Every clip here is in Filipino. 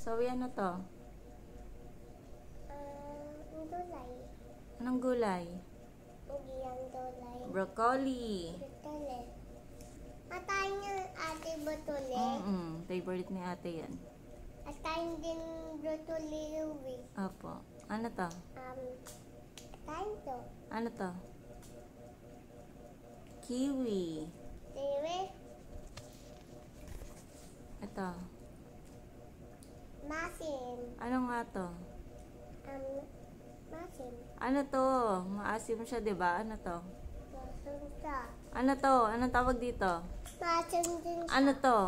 So, ano to? Gulay. Anong gulay? Hindi ang gulay. Broccoli. Butuli. Atayin niya ate butuli. Favorite ni ate yan. Atayin din butuli uwi. Opo. Ano to? Atayin to. Ano to? Kiwi. Tiwi. Ito. Masin. Ano nga to? Masin. Ano to? Maasim siya, diba? Ano to? Masin to. Ano to? Anong tawag dito? Masin din siya. Ano to?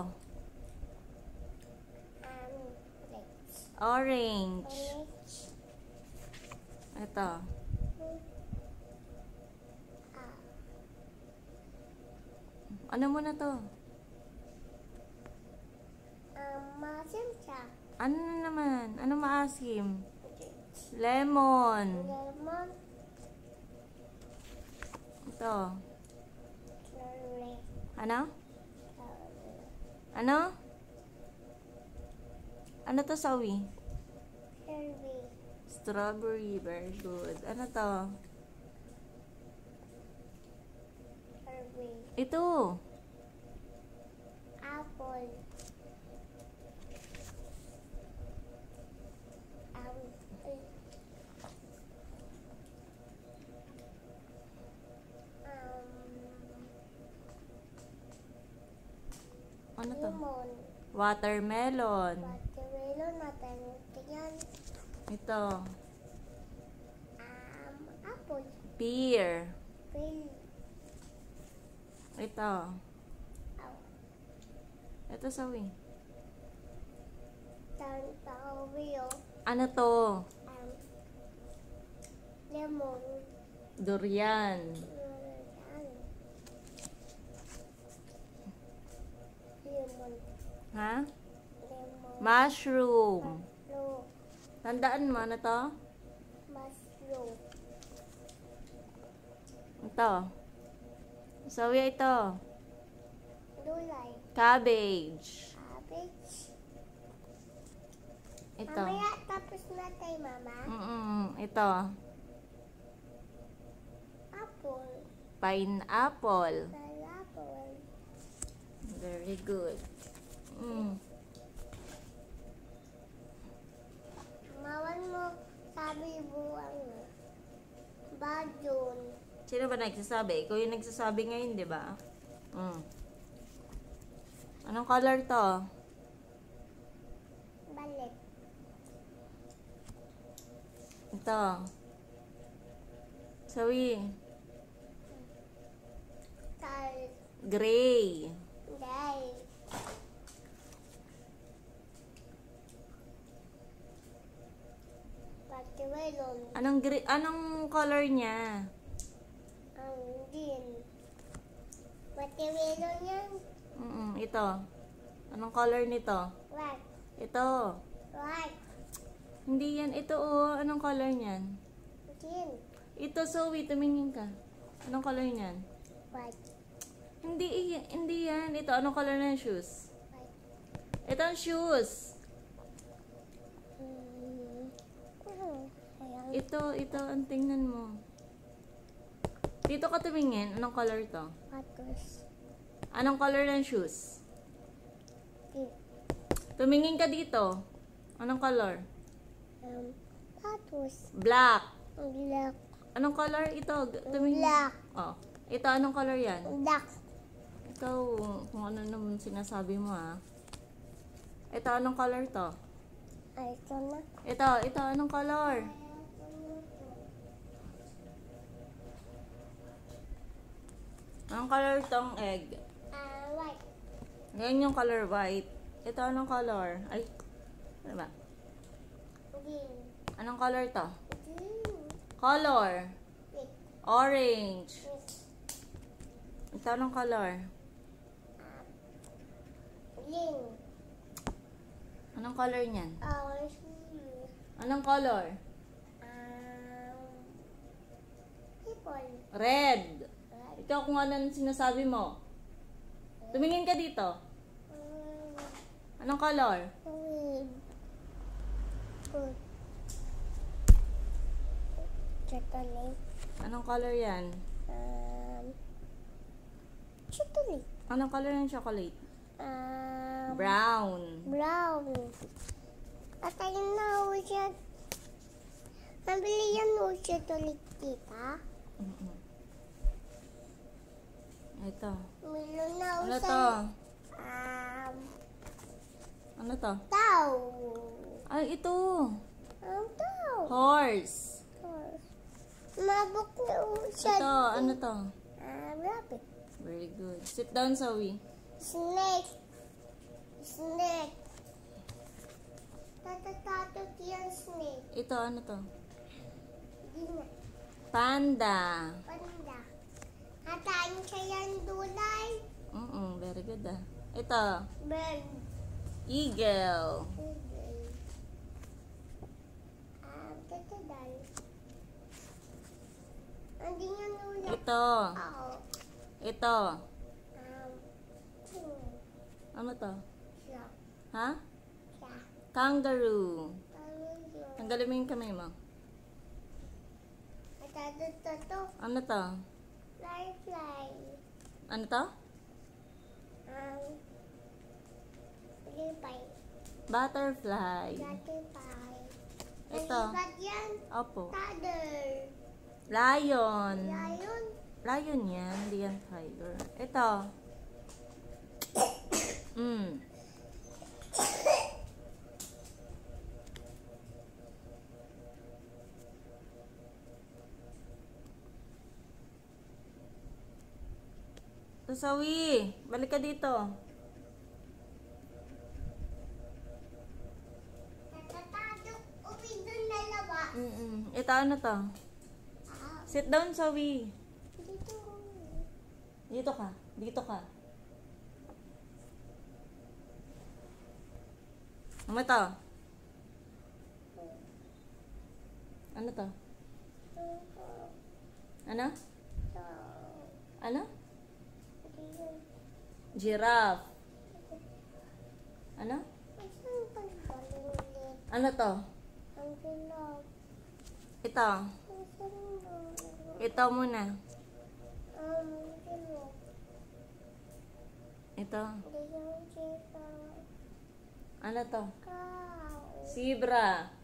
Orange. Orange. Orange. Ito. Ano mo na to? Masin siya. Ano na naman? Ano maasim? Lemon. Lemon. Ito. Cherry. Ano? Ano? Ano to, Sawi? Cherry. Strawberry. Very good. Ano to? Cherry. Ito. Apple. Ano to? Lemon. Watermelon. Watermelon natin. Tingnan. Ito. Apple. Pear. Pill. Ito. Ito, Sawi. Tantawiyo. Ano to? Lemon. Durian. Lemon. Ha? Lemon. Mushroom. Mushroom. Tandaan mo, ano to? Mushroom. Ito. Sawi, ito. Gulay. Cabbage. Cabbage. Ito. Mamaya tapos na tayo, Mama. Ito. Apple. Pineapple. Pineapple. Very good. Mawan mo sabi buwang badyon. Sino ba nagsasabi? Ikaw yung nagsasabi ngayon, di ba? Anong color to? Balik. Ito. Sawi. Tal. Gray. Day. Watermelon. Anong gray? Anong color niya? Ang din. Watermelon yan. Ito. Anong color nito? White. Ito. White. Hindi yan. Ito, oh. Anong color niyan? Din. Ito, Zoe. Tumingin ka. Anong color niyan? White. Hindi yan. Ito, anong color na yung shoes? White. Ito ang shoes. Ayan. Ito, ang tingnan mo. Dito ka tumingin. Anong color to? Patos. Anong color ng shoes? Din. Tumingin ka dito. Anong color? Patos. Black. Black. Anong color ito? Tumingin. Black. Oh. Ito, anong color yan? Black. Ikaw, kung ano naman sinasabi mo, ha? Ito, anong color to? Ay, ito na. Ito, anong color? Anong color tong egg? White. Ngayon yung color white. Ito, anong color? Ay, ano ba? Green. Anong color to? Green. Color. Pink. Orange. Ito, anong color? Green. Anong color niyan? Orange. Anong color? Purple. Red. Ikaw kung ano sinasabi mo. Tumingin ka dito. Anong color? Green. Fruit. Chocolate. Anong color yan? Chocolate. Anong color yung chocolate? Um, Brown. Brown. At ayun na ho siya. Nabili yan ho siya tulit, tita. Ito. Milo na ho Ano sa... to? Ano to? Tao. Ay, ito. Ang tao. Horse. Mabok na ho siya. Ito, ano to? Rabbit. Very good. Sit down, Zoe. Snake. Snake. Tatatatot yan, snake. Ito, ano to? Di na. Panda. Panda. Hatain siya yan, dulay. Very good ah. Ito. Bird. Eagle. Tatadal. Hindi niya nula. Ito. Ako. Ito. Hmm. Ano to? Siya. Ha? Siya. Kangaroo. Kangaroo. Tanggalin mo yung kamay mo. Atatato. Ano to? Fly. Ano to? Lipay. Butterfly. Lipay. Ito. Nalipat yan. Opo. Tiger. Lion. Lion. Lion yan. Hindi yan tiger. Ito. Sawi, balik ka dito. Natatato. Uwi dun dalawa. Ito ano to? Sit down, Sawi. Dito. Dito ka. Dito ka. Ano to? Ano to? Ano? Ano? Giraffe. Ano? Ano to? Ito. Ito muna. Ito. Ano to? Zebra.